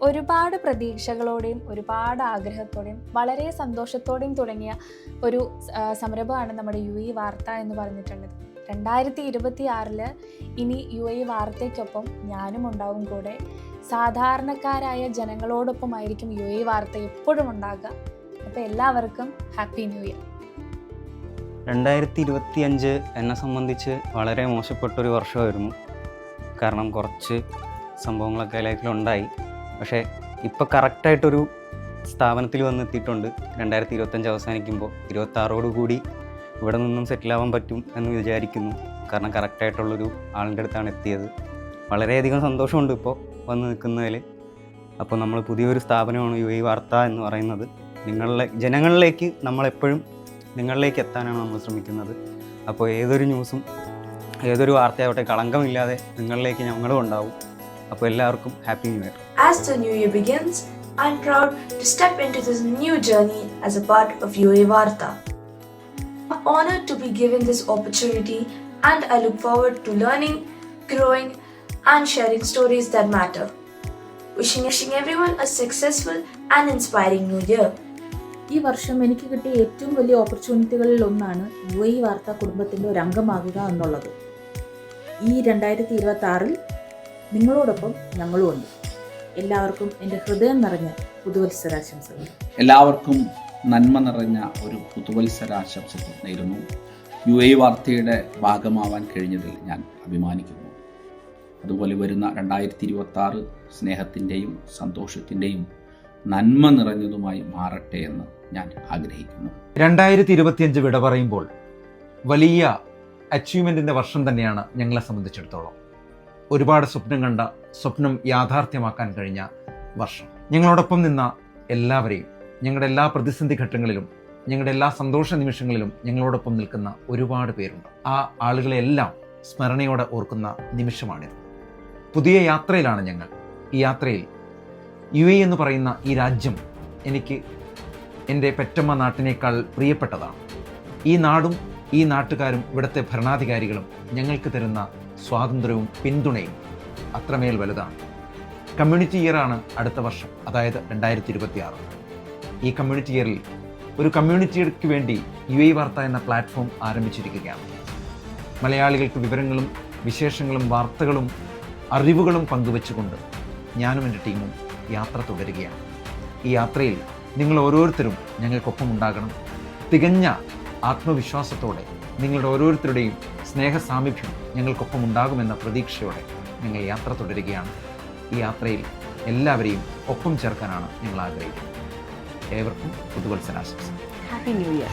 ഒരുപാട് പ്രതീക്ഷകളോടെയും ഒരുപാട് ആഗ്രഹത്തോടെയും വളരെ സന്തോഷത്തോടെയും തുടങ്ങിയ ഒരു സംരംഭമാണ് നമ്മുടെ UAE വാർത്ത എന്ന് പറഞ്ഞിട്ടുള്ളത്. 2026 ഇനി UAE വാർത്തയ്ക്കൊപ്പം ഞാനും ഉണ്ടാവും കൂടെ. സാധാരണക്കാരായ ജനങ്ങളോടൊപ്പമായിരിക്കും UAE വാർത്ത എപ്പോഴും ഉണ്ടാകുക. അപ്പോൾ എല്ലാവർക്കും ഹാപ്പി ന്യൂ ഇയർ. 2025 എന്നെ സംബന്ധിച്ച് വളരെ മോശപ്പെട്ടൊരു വർഷമായിരുന്നു. കാരണം കുറച്ച് സംഭവങ്ങളൊക്കെ ലൈഫിലുണ്ടായി. പക്ഷേ ഇപ്പോൾ കറക്റ്റായിട്ടൊരു സ്ഥാപനത്തിൽ വന്നെത്തിയിട്ടുണ്ട്. 2025 അവസാനിക്കുമ്പോൾ 26 കൂടി ഇവിടെ നിന്നും സെറ്റിലാവാൻ പറ്റും എന്ന് വിചാരിക്കുന്നു. കാരണം കറക്റ്റായിട്ടുള്ളൊരു ആളിൻ്റെ അടുത്താണ് എത്തിയത്. വളരെയധികം സന്തോഷമുണ്ട് ഇപ്പോൾ വന്ന് നിൽക്കുന്നതിൽ. അപ്പോൾ നമ്മൾ പുതിയൊരു സ്ഥാപനമാണ് UAE വാർത്ത എന്ന് പറയുന്നത്. ജനങ്ങളിലേക്ക് നമ്മളെപ്പോഴും നിങ്ങളിലേക്ക് എത്താനാണ് നമ്മൾ ശ്രമിക്കുന്നത്. അപ്പോൾ ഏതൊരു ന്യൂസും ഏതൊരു വാർത്തയാവട്ടെ കളങ്കമില്ലാതെ നിങ്ങളിലേക്ക് ഞങ്ങളും ഉണ്ടാവും. അപ്പോൾ എല്ലാവർക്കും happy new year. As the new year begins, I'm proud to step into this new journey as a part of UAE Varta. I'm honored to be given this opportunity and I look forward to learning, growing and sharing stories that matter. Wishing everyone a successful and inspiring new year. ഈ വർഷം എനിക്ക് കിട്ടിയ ഏറ്റവും വലിയ ഓപ്പർച്യൂണിറ്റികളിൽ ഒന്നാണ് UAE വാർത്താ കുടുംബത്തിൻ്റെ ഒരു അംഗമാകുക എന്നുള്ളത്. ഈ 2026 നിങ്ങളോടൊപ്പം ഞങ്ങളുമുണ്ട്. എല്ലാവർക്കും എൻ്റെ ഹൃദയം നിറഞ്ഞ പുതുവത്സരാശംസകൾ. എല്ലാവർക്കും നന്മ നിറഞ്ഞ ഒരു പുതുവത്സരാശംസകൾ നേരുന്നു. UAE വാർത്തയുടെ ഭാഗമാവാൻ കഴിഞ്ഞതിൽ ഞാൻ അഭിമാനിക്കുന്നു. അതുപോലെ വരുന്ന 2026 സ്നേഹത്തിൻ്റെയും സന്തോഷത്തിൻ്റെയും നന്മ നിറഞ്ഞതുമായി മാറട്ടെ എന്ന് ഞാൻ ആഗ്രഹിക്കുന്നു. 2025 വിട പറയുമ്പോൾ വലിയ അച്ചീവ്മെൻറ്റിൻ്റെ വർഷം തന്നെയാണ് ഞങ്ങളെ സംബന്ധിച്ചിടത്തോളം. ഒരുപാട് സ്വപ്നം കണ്ട, സ്വപ്നം യാഥാർത്ഥ്യമാക്കാൻ കഴിഞ്ഞ വർഷം. ഞങ്ങളോടൊപ്പം നിന്ന എല്ലാവരെയും, ഞങ്ങളുടെ എല്ലാ പ്രതിസന്ധി ഘട്ടങ്ങളിലും, ഞങ്ങളുടെ എല്ലാ സന്തോഷ നിമിഷങ്ങളിലും ഞങ്ങളോടൊപ്പം നിൽക്കുന്ന ഒരുപാട് പേരുണ്ട്. ആ ആളുകളെല്ലാം സ്മരണയോടെ ഓർക്കുന്ന നിമിഷമാണിത്. പുതിയ യാത്രയിലാണ് ഞങ്ങൾ. ഈ യാത്രയിൽ UAE എന്ന് പറയുന്ന ഈ രാജ്യം എനിക്ക് എൻ്റെ പെറ്റമ്മ നാട്ടിനേക്കാൾ പ്രിയപ്പെട്ടതാണ്. ഈ നാടും ഈ നാട്ടുകാരും ഇവിടുത്തെ ഭരണാധികാരികളും ഞങ്ങൾക്ക് തരുന്ന സ്വാതന്ത്ര്യവും പിന്തുണയും അത്രമേൽ വലുതാണ്. കമ്മ്യൂണിറ്റി ഇയറാണ് അടുത്ത വർഷം, അതായത് 2026. ഈ കമ്മ്യൂണിറ്റി ഇയറിൽ ഒരു കമ്മ്യൂണിറ്റിക്ക് വേണ്ടി UAE വാർത്ത എന്ന പ്ലാറ്റ്ഫോം ആരംഭിച്ചിരിക്കുകയാണ്. മലയാളികൾക്ക് വിവരങ്ങളും വിശേഷങ്ങളും വാർത്തകളും അറിവുകളും പങ്കുവെച്ചുകൊണ്ട് ഞാനും എൻ്റെ ടീമും യാത്ര തുടരുകയാണ്. ഈ യാത്രയിൽ നിങ്ങൾ ഓരോരുത്തരും ഞങ്ങൾക്കൊപ്പം ഉണ്ടാകണം. തികഞ്ഞ ആത്മവിശ്വാസത്തോടെ നിങ്ങളുടെ ഓരോരുത്തരുടെയും സ്നേഹ സാമീപ്യം ഞങ്ങൾക്കൊപ്പം ഉണ്ടാകുമെന്ന പ്രതീക്ഷയോടെ ഞങ്ങൾ യാത്ര തുടരുകയാണ്. ഈ യാത്രയിൽ എല്ലാവരെയും ഒപ്പം ചേർക്കാനാണ് ഞങ്ങൾ ആഗ്രഹിക്കുന്നത്. ഏവർക്കും പുതുവത്സരാശംസകൾ. Happy new year.